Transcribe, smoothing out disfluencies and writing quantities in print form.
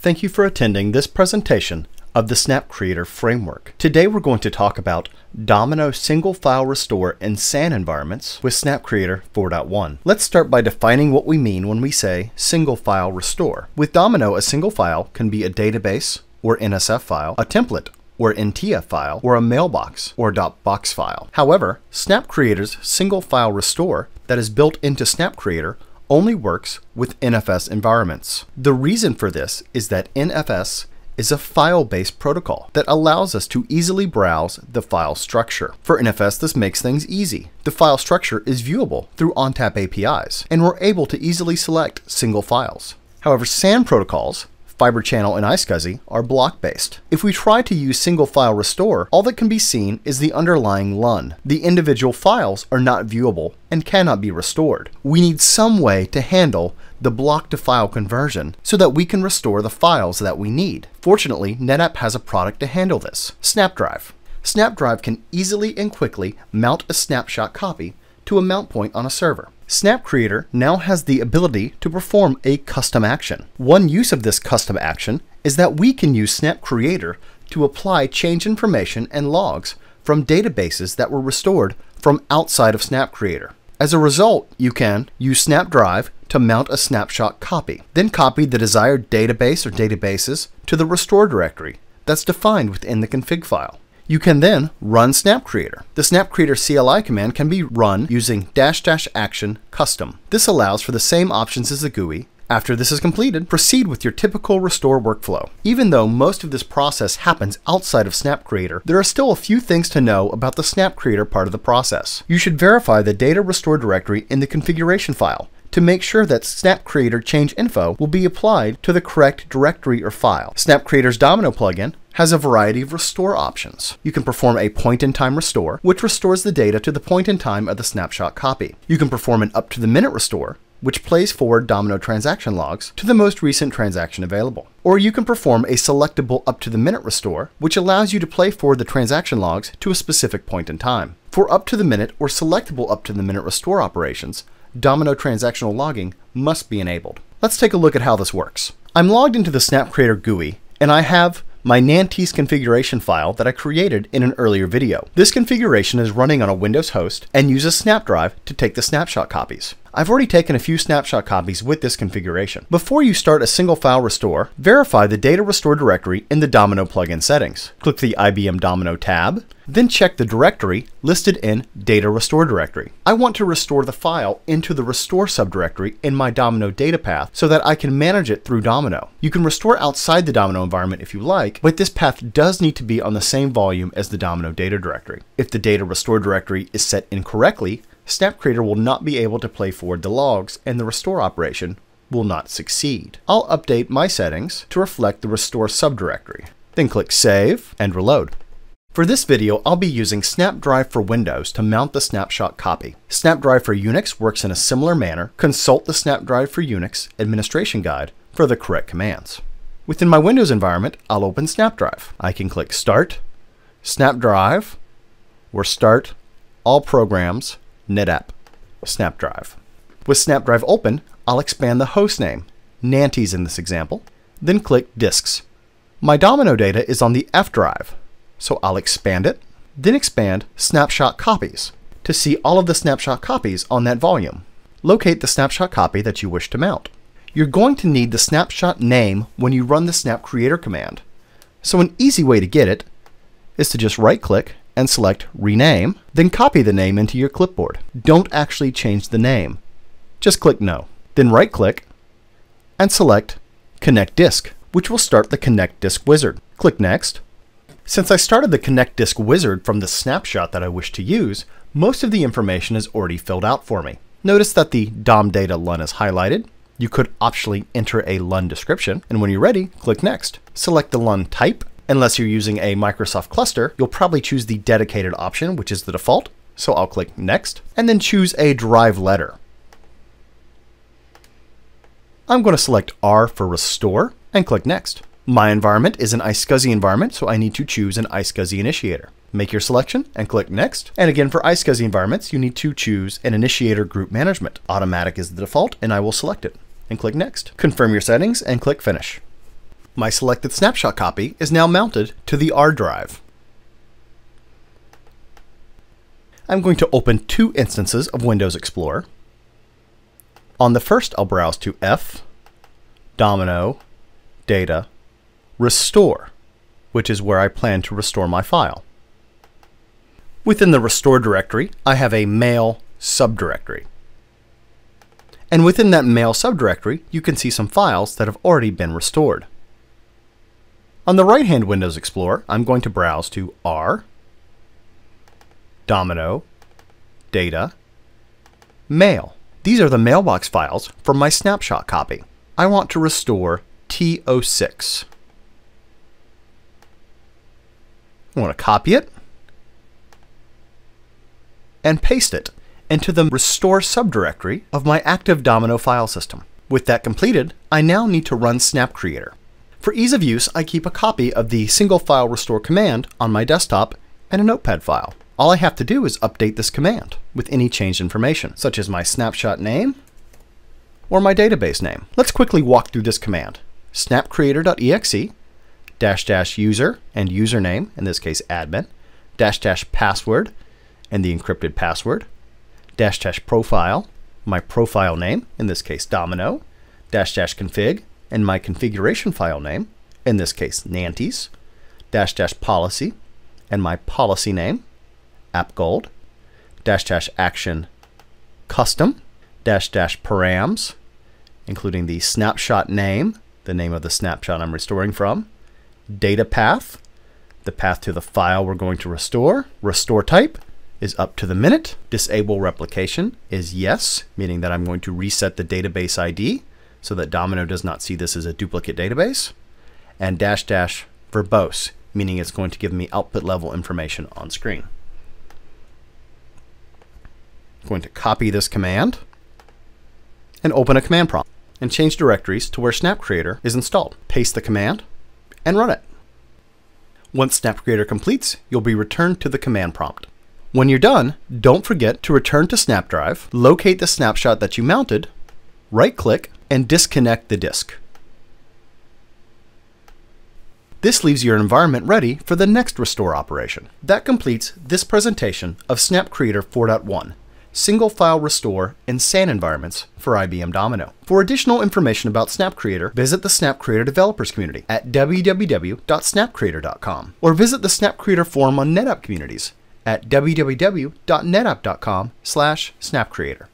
Thank you for attending this presentation of the Snap Creator Framework. Today we're going to talk about Domino single file restore in SAN environments with Snap Creator 4.1. Let's start by defining what we mean when we say single file restore. With Domino, a single file can be a database or NSF file, a template or NTF file, or a mailbox or .box file. However, Snap Creator's single file restore that is built into Snap Creator only works with NFS environments. The reason for this is that NFS is a file-based protocol that allows us to easily browse the file structure. For NFS, this makes things easy. The file structure is viewable through ONTAP APIs, and we're able to easily select single files. However, SAN protocols, Fiber Channel and iSCSI, are block-based. If we try to use single file restore, all that can be seen is the underlying LUN. The individual files are not viewable and cannot be restored. We need some way to handle the block-to-file conversion so that we can restore the files that we need. Fortunately, NetApp has a product to handle this, SnapDrive. SnapDrive can easily and quickly mount a snapshot copy to a mount point on a server. Snap Creator now has the ability to perform a custom action. One use of this custom action is that we can use Snap Creator to apply change information and logs from databases that were restored from outside of Snap Creator. As a result, you can use SnapDrive to mount a snapshot copy, then copy the desired database or databases to the restore directory that's defined within the config file. You can then run Snap Creator. The Snap Creator CLI command can be run using --action custom. This allows for the same options as the GUI. After this is completed, proceed with your typical restore workflow. Even though most of this process happens outside of Snap Creator, there are still a few things to know about the Snap Creator part of the process. You should verify the data restore directory in the configuration file to make sure that Snap Creator change info will be applied to the correct directory or file. Snap Creator's Domino plugin has a variety of restore options. You can perform a point-in-time restore, which restores the data to the point in time of the snapshot copy. You can perform an up-to-the-minute restore, which plays forward Domino transaction logs to the most recent transaction available. Or you can perform a selectable up-to-the-minute restore, which allows you to play forward the transaction logs to a specific point in time. For up-to-the-minute or selectable up-to-the-minute restore operations, Domino transactional logging must be enabled. Let's take a look at how this works. I'm logged into the Snap Creator GUI, and I have my Nantes configuration file that I created in an earlier video. This configuration is running on a Windows host and uses SnapDrive to take the snapshot copies. I've already taken a few snapshot copies with this configuration. Before you start a single file restore, verify the data restore directory in the Domino plugin settings. Click the IBM Domino tab, then check the directory listed in Data Restore Directory. I want to restore the file into the Restore subdirectory in my Domino data path so that I can manage it through Domino. You can restore outside the Domino environment if you like, but this path does need to be on the same volume as the Domino data directory. If the Data Restore Directory is set incorrectly, Snap Creator will not be able to play forward the logs and the restore operation will not succeed. I'll update my settings to reflect the Restore subdirectory. Then click Save and Reload. For this video, I'll be using SnapDrive for Windows to mount the snapshot copy. SnapDrive for Unix works in a similar manner. Consult the SnapDrive for Unix administration guide for the correct commands. Within my Windows environment, I'll open SnapDrive. I can click Start, SnapDrive, or Start All Programs, NetApp SnapDrive. With SnapDrive open, I'll expand the host name, Nantes in this example, then click Disks. My Domino data is on the F drive, so I'll expand it, then expand Snapshot Copies to see all of the snapshot copies on that volume. Locate the snapshot copy that you wish to mount. You're going to need the snapshot name when you run the Snap Creator command. So an easy way to get it is to just right-click and select Rename, then copy the name into your clipboard. Don't actually change the name. Just click No. Then right-click and select Connect Disk, which will start the Connect Disk wizard. Click Next. Since I started the Connect Disk wizard from the snapshot that I wish to use, most of the information is already filled out for me. Notice that the DOM data LUN is highlighted. You could optionally enter a LUN description, and when you're ready, click Next. Select the LUN type. Unless you're using a Microsoft cluster, you'll probably choose the dedicated option, which is the default. So I'll click Next, and then choose a drive letter. I'm going to select R for Restore, and click Next. My environment is an iSCSI environment, so I need to choose an iSCSI initiator. Make your selection and click Next. And again, for iSCSI environments, you need to choose an initiator group management. Automatic is the default, and I will select it. And click Next. Confirm your settings and click Finish. My selected snapshot copy is now mounted to the R drive. I'm going to open two instances of Windows Explorer. On the first, I'll browse to F, Domino, Data, Restore, which is where I plan to restore my file. Within the Restore directory, I have a Mail subdirectory. And within that Mail subdirectory, you can see some files that have already been restored. On the right-hand Windows Explorer, I'm going to browse to R, Domino, Data, Mail. These are the mailbox files from my snapshot copy. I want to restore T06. I want to copy it and paste it into the Restore subdirectory of my active Domino file system. With that completed, I now need to run SnapCreator. For ease of use, I keep a copy of the single file restore command on my desktop and a notepad file. All I have to do is update this command with any changed information, such as my snapshot name or my database name. Let's quickly walk through this command. snapcreator.exe -- user and username, in this case admin, -- password and the encrypted password, -- profile, my profile name, in this case Domino, -- config and my configuration file name, in this case Nantes, -- policy and my policy name, AppGold, -- action custom, -- params, including the snapshot name, the name of the snapshot I'm restoring from, data path, the path to the file we're going to restore, restore type is up to the minute, disable replication is yes, meaning that I'm going to reset the database ID so that Domino does not see this as a duplicate database, and -- verbose, meaning it's going to give me output level information on screen. I'm going to copy this command and open a command prompt and change directories to where SnapCreator is installed. Paste the command and run it. Once SnapCreator completes, you'll be returned to the command prompt. When you're done, don't forget to return to SnapDrive, locate the snapshot that you mounted, right-click, and disconnect the disk. This leaves your environment ready for the next restore operation. That completes this presentation of SnapCreator 4.1, Single File Restore in SAN environments for IBM Domino. For additional information about SnapCreator, visit the SnapCreator developers community at www.snapcreator.com or visit the SnapCreator forum on NetApp communities at www.netapp.com/snapcreator.